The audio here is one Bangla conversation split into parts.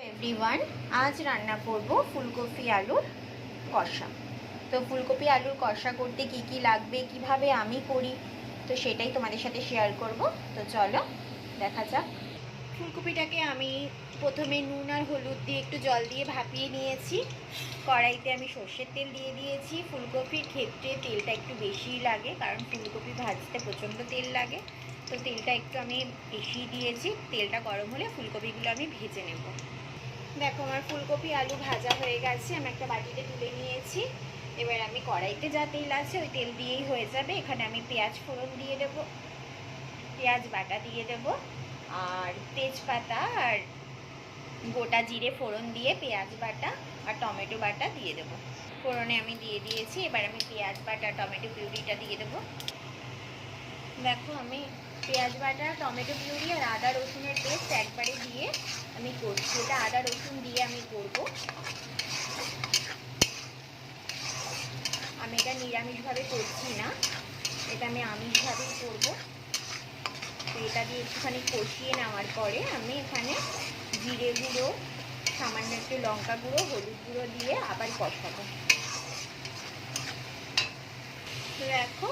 एवरीवन आज रान्ना करब फुलकपि आलुर कषा। तो फुलकपि आलुर कषा करते की लागबे किभाबे आमी करी तो सेटाई तोमादेर साथे शेयर करब। तो चलो देखा जाक। फुलकपिटाके आमी प्रथमे नुन और हलुद दिए एकटु जल दिए भापिए निएछि। कड़ाईते आमी सर्षेर तेल दिए दिएछि। फुलकपिर क्षेत्रे तेलटा एकटु बेशी लागे कारण फुलकपि भाजते प्रचंड तेल लागे, तो तेलटा एकटु आमी बेशी दिएछि। तेलटा गरम होले फुलकपिगुलो आमी भेजे नेब। देखो आमार फुलकपि आलू भाजा हो गेছে, আমি একটা বাটিতে তুলে নিয়েছি। এবার আমি কড়াইতে যা তেল আছে ওই তেল দিয়েই হয়ে যাবে। এখানে আমি পেঁয়াজ ফোড়ন দিয়ে দেব, পেঁয়াজ বাটা দিয়ে দেব আর তেজপাতা আর গোটা জিরে ফোড়ন দিয়ে পেঁয়াজ বাটা আর টমেটো বাটা দিয়ে দেব। ফোড়নে আমি দিয়ে দিয়েছি। এবার আমি পেঁয়াজ বাটা টমেটো পিউরিটা দিয়ে দেব। দেখো আমি পেঁয়াজ বাটা টমেটো পিউরি আর আদা রসুনের পেস্ট একবারে দিয়ে আমি করছি। এটা আদা রসুন দিয়ে আমি করব। আমি এটা নিরামিষভাবে করছি না, এটা আমি আমিষভাবেই করব। তো এটা দিয়ে একটুখানি কষিয়ে নেওয়ার পরে আমি এখানে জিরে গুঁড়ো, সামান্য একটু লঙ্কা গুঁড়ো, হলুদ গুঁড়ো দিয়ে আবার কষাবো। তো দেখো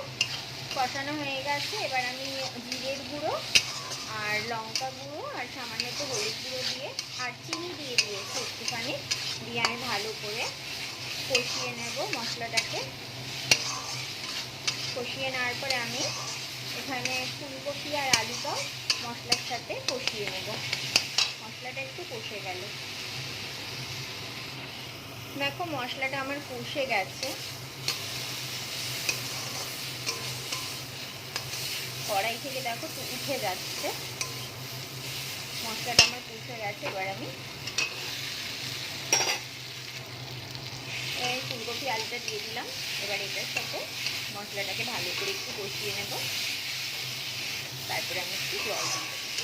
কষানো হয়ে গেছে। এবার আমি জিরের গুঁড়ো আর লঙ্কা গুঁড়ো আর সামান্য একটু হলুদ গুঁড়ো দিয়ে আর চিনি দিয়ে দিয়েছি একটুখানি, দিয়ে আমি ভালো করে কষিয়ে নেব মশলাটাকে। কষিয়ে নেওয়ার পরে আমি এখানে ফুলকপি আর আলুটাও মশলার সাথে কষিয়ে নেব। মশলাটা একটু কষে গেল। দেখো মশলাটা আমার কষে গেছে। কড়াই থেকে দেখো উঠে যাচ্ছে, মশলাটা আমার কষে গেছে। এবার আমি এই ফুলকপি আলুটা দিয়ে দিলাম। এবার এটার সাথে মশলাটাকে ভালো করে একটু কষিয়ে নেব। তারপরে আমি একটু জল দিয়ে দেবো।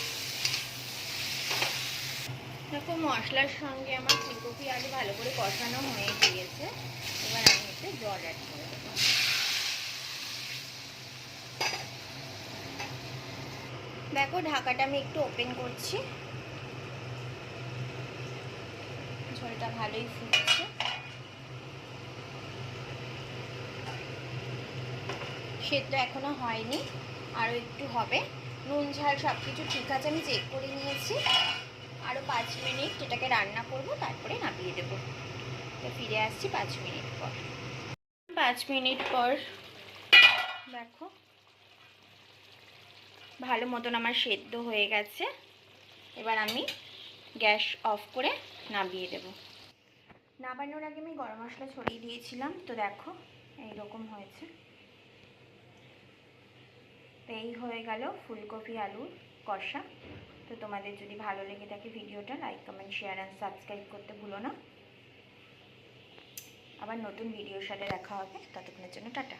দেখো মশলার সঙ্গে আমার ফুলকপি আলু ভালো করে কষানো হয়ে গিয়েছে। এবার আমি একটু জল অ্যাড করে দেবো। দেখো ঢাকাটা আমি একটু ওপেন করছি। ঝোলটা ভালোই ফুটছে। সেদ্ধ এখনো হয়নি, আরও একটু হবে। নুন ঝাল সব কিছু ঠিক আছে, আমি চেক করে নিয়েছি। আরও 5 মিনিট এটাকে রান্না করব, তারপরে নামিয়ে দেবো। তো ফিরে আসছি 5 মিনিট পর। 5 মিনিট পর দেখো ভালো মতন আমার সেদ্ধ হয়ে গেছে। এবার আমি গ্যাস অফ করে নামিয়ে দেব। নামানোর আগে আমি গরম মশলা ছড়িয়ে দিয়েছিলাম, তো দেখো এইরকম হয়েছে। তো এই হয়ে গেল ফুলকপি আলুর কষা। তো তোমাদের যদি ভালো লেগে থাকে ভিডিওটা like comment share and subscribe করতে ভুলো না। আবার নতুন ভিডিওর সাথে দেখা হবে, ততক্ষণের জন্য টাটা।